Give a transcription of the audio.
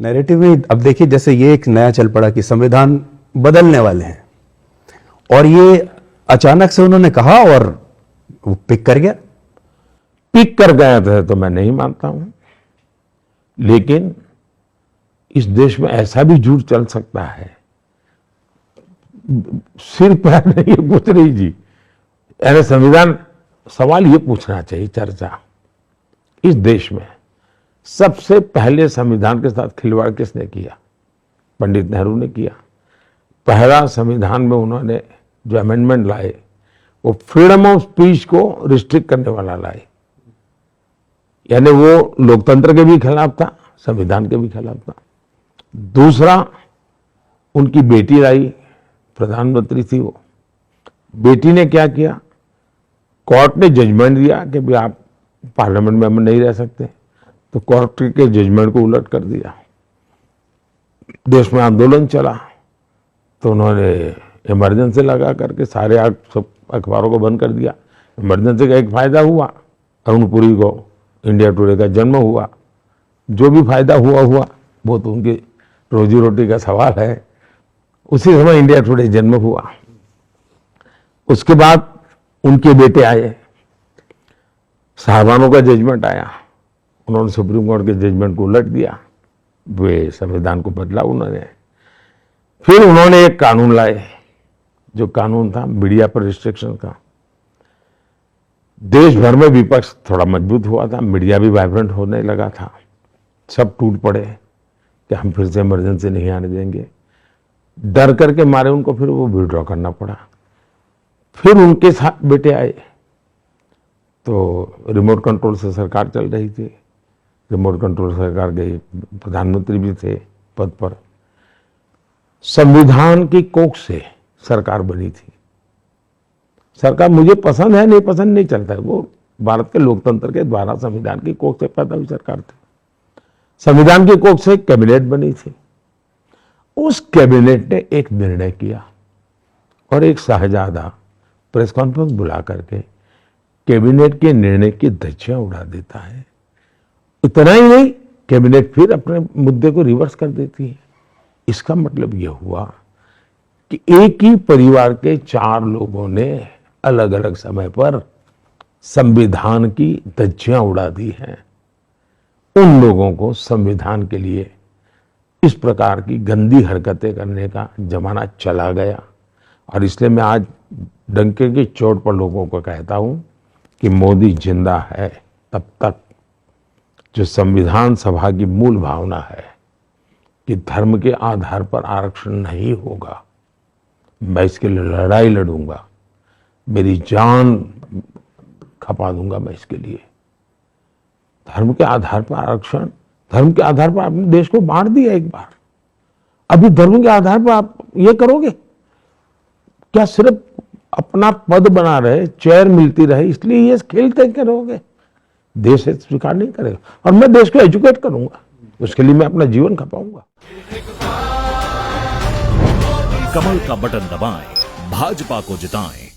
Narrative में अब देखिए, जैसे ये एक नया चल पड़ा कि संविधान बदलने वाले हैं, और ये अचानक से उन्होंने कहा और वो पिक कर गया। पिक कर गया था तो मैं नहीं मानता हूं, लेकिन इस देश में ऐसा भी झूठ चल सकता है, सिर पैर नहीं कुछ नहीं जी। यानी संविधान, सवाल ये पूछना चाहिए, चर्चा इस देश में सबसे पहले संविधान के साथ खिलवाड़ किसने किया? पंडित नेहरू ने किया। पहला संविधान में उन्होंने जो अमेंडमेंट लाए वो फ्रीडम ऑफ स्पीच को रिस्ट्रिक्ट करने वाला लाए, यानी वो लोकतंत्र के भी खिलाफ था, संविधान के भी खिलाफ था। दूसरा, उनकी बेटी लाई, प्रधानमंत्री थी वो, बेटी ने क्या किया, कोर्ट ने जजमेंट दिया कि भाई आप पार्लियामेंट में नहीं रह सकते, तो कोर्ट के जजमेंट को उलट कर दिया। देश में आंदोलन चला तो उन्होंने इमरजेंसी लगा करके सारे सब अखबारों को बंद कर दिया। इमरजेंसी का एक फायदा हुआ, अरुण पुरी को इंडिया टुडे का जन्म हुआ। जो भी फायदा हुआ वो तो उनकी रोजी रोटी का सवाल है। उसी समय इंडिया टुडे जन्म हुआ। उसके बाद उनके बेटे आए, साहबानों का जजमेंट आया, उन्होंने सुप्रीम कोर्ट के जजमेंट को उलट दिया, वे संविधान को बदला उन्होंने। फिर उन्होंने एक कानून लाए, जो कानून था मीडिया पर रिस्ट्रिक्शन का। देश भर में विपक्ष थोड़ा मजबूत हुआ था, मीडिया भी वाइब्रेंट होने लगा था, सब टूट पड़े कि हम फिर से इमरजेंसी नहीं आने देंगे। डर करके मारे उनको, फिर वो विड्रॉ करना पड़ा। फिर उनके साथ बेटे आए, तो रिमोट कंट्रोल से सरकार चल रही थी, रिमोट कंट्रोल सरकार के प्रधानमंत्री भी थे पद पर। संविधान की कोख से सरकार बनी थी। सरकार मुझे पसंद है नहीं पसंद नहीं चलता है, वो भारत के लोकतंत्र के द्वारा संविधान की कोख से पैदा हुई सरकार थी। संविधान की कोख से कैबिनेट बनी थी। उस कैबिनेट ने एक निर्णय किया और एक शाहजादा प्रेस कॉन्फ्रेंस बुला करके कैबिनेट के निर्णय की धज्जियां उड़ा देता है। इतना ही नहीं, कैबिनेट फिर अपने मुद्दे को रिवर्स कर देती है। इसका मतलब यह हुआ कि एक ही परिवार के 4 लोगों ने अलग अलग समय पर संविधान की धज्जियां उड़ा दी हैं। उन लोगों को संविधान के लिए इस प्रकार की गंदी हरकतें करने का जमाना चला गया। और इसलिए मैं आज डंके की चोट पर लोगों को कहता हूं कि मोदी जिंदा है तब तक जो संविधान सभा की मूल भावना है कि धर्म के आधार पर आरक्षण नहीं होगा, मैं इसके लिए लड़ाई लड़ूंगा, मेरी जान खपा दूंगा मैं इसके लिए। धर्म के आधार पर आरक्षण, धर्म के आधार पर आपने देश को बांट दिया एक बार, अभी धर्म के आधार पर आप ये करोगे क्या? सिर्फ अपना पद बना रहे, चेयर मिलती रहे, इसलिए ये खेलते करोगे? देश स्वीकार नहीं करेगा। और मैं देश को एजुकेट करूंगा, उसके लिए मैं अपना जीवन खपाऊंगा। कमल का बटन दबाएं, भाजपा को जिताएं।